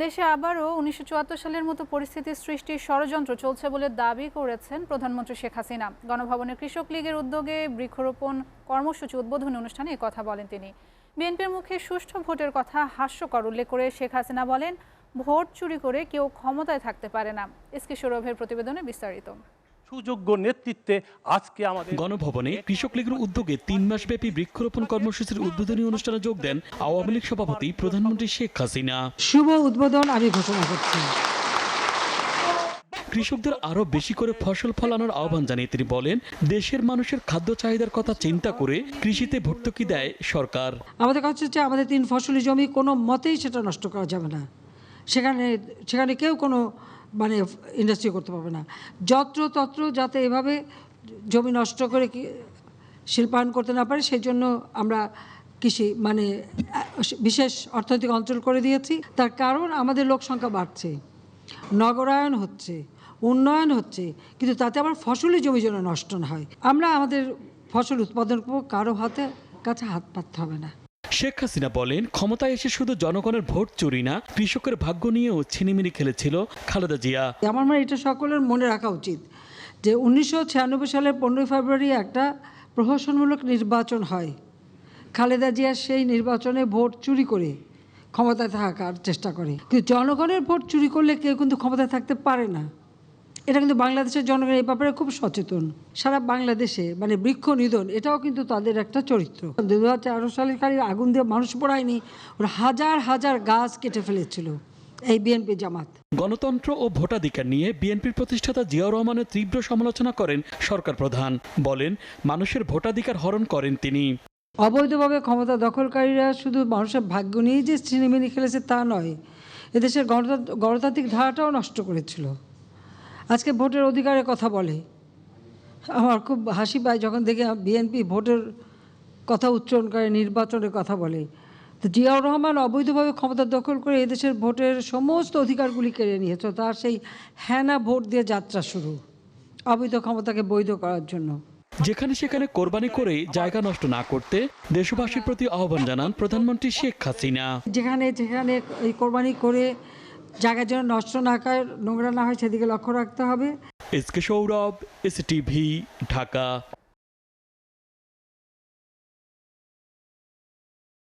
দেশে আবারও ১৯৭৪ সালের মতো পরিস্থিতি সৃষ্টির ষড়যন্ত্র চলছে বলে দাবি করেছেন প্রধানমন্ত্রী শেখ হাসিনা। গণভবনে কৃষক লীগের উদ্যোগে বৃক্ষরোপণ কর্মসূচি উদ্বোধনী অনুষ্ঠানে এই কথা বলেন তিনি। বিএনপির মুখে সুষ্ঠু ভোটের কথা হাস্যকর উল্লেখ করে শেখ হাসিনা বলেন, ভোট চুরি করে কেউ ক্ষমতায় থাকতে পারে না। এসকে সৌরভের প্রতিবেদনে বিস্তারিত। সুযোগ্য নেতৃত্বে আজকে আমাদের গণভবনে কৃষক লীগের উদ্যোগে ৩ মাসব্যাপী বৃক্ষরোপণ কর্মসূচির উদ্বোধনী অনুষ্ঠানে যোগ দেন আওয়ামী লীগ সভাপতি প্রধানমন্ত্রী শেখ হাসিনা। শুভ উদ্বোধন আমি ঘোষণা করছি। কৃষকদের আরো বেশি করে ফসল ফলানোর আহ্বান জানিয়ে তিনি বলেন, দেশের মানুষের খাদ্য চাহিদার কথা চিন্তা করে কৃষিতে ভর্তুকি দেয় সরকার। আমাদের কাছে হচ্ছে আমাদের 3 ফসলি জমি কোনো মতেই সেটা নষ্ট করা যাবে না। সেখানে কেউ কোনো ইন্ডাস্ট্রি করতে পারবে না। যত্রতত্র যাতে এভাবে জমি নষ্ট করে শিল্পায়ন করতে না পারে, সেই জন্য আমরা কৃষি বিশেষ অর্থনৈতিক অঞ্চল করে দিয়েছি। তার কারণ আমাদের লোক সংখ্যা বাড়ছে, নগরায়ন হচ্ছে, উন্নয়ন হচ্ছে, কিন্তু তাতে আবার ফসলি জমি যেন নষ্ট না হয়। আমরা আমাদের ফসল উৎপাদন করব, কারো কাছে হাত পাততে হবে না। শেখ হাসিনা বলেন, ক্ষমতায় এসে শুধু জনগণের ভোট চুরি না, কৃষকের ভাগ্য নিয়েও ছিনিমিনি খেলেছিল খালেদা জিয়া। আমার মনে এটা সকলের মনে রাখা উচিত যে 1996 সালের 15 ফেব্রুয়ারি একটা প্রহসনমূলক নির্বাচন হয়। খালেদা জিয়া সেই নির্বাচনে ভোট চুরি করে ক্ষমতায় থাকার চেষ্টা করে, কিন্তু জনগণের ভোট চুরি করলে কেউ কিন্তু ক্ষমতায় থাকতে পারে না। এটা কিন্তু বাংলাদেশের জনগণ এই ব্যাপারে খুব সচেতন। সারা বাংলাদেশে বৃক্ষ নিধন এটাও কিন্তু তাদের একটা চরিত্র। 2013 সালের খালি আগুন দিয়ে মানুষ পোড়ায়নি, ওরা হাজার হাজার গাছ কেটে ফেলেছিল এই বিএনপি জামাত। গণতন্ত্র ও ভোটাধিকার নিয়ে বিএনপির প্রতিষ্ঠাতা জিয়াউর রহমানের তীব্র সমালোচনা করেন সরকার প্রধান। বলেন, মানুষের ভোটাধিকার হরণ করেন তিনি। অবৈধভাবে ক্ষমতা দখলকারীরা শুধু মানুষের ভাগ্য নিয়েই যে ছিনিমিনি খেলেছে তা নয়, এদেশের গণতান্ত্রিক ধারাটাও নষ্ট করেছিল। আজকে ভোটের অধিকারের কথা বলে, আমার খুব হাসি পায় যখন দেখি বিএনপি ভোটের কথা উচ্চারণ করে, নির্বাচনের কথা বলে। তো জিয়াউর রহমান অবৈধভাবে ক্ষমতা দখল করে এদেশের ভোটের সমস্ত অধিকারগুলি কেড়ে নিয়েছে। তার সেই হ্যানা ভোট দিয়ে যাত্রা শুরু, অবৈধ ক্ষমতাকে বৈধ করার জন্য। যেখানে সেখানে কোরবানি করে জায়গা নষ্ট না করতে দেশবাসীর প্রতি আহ্বান জানান প্রধানমন্ত্রী শেখ হাসিনা। যেখানে এই কোরবানি করে জায়গা যেন নষ্ট না হয়, নোংরা না হয়, সেদিকে লক্ষ্য রাখতে হবে। SK Sourav, STV, Dhaka.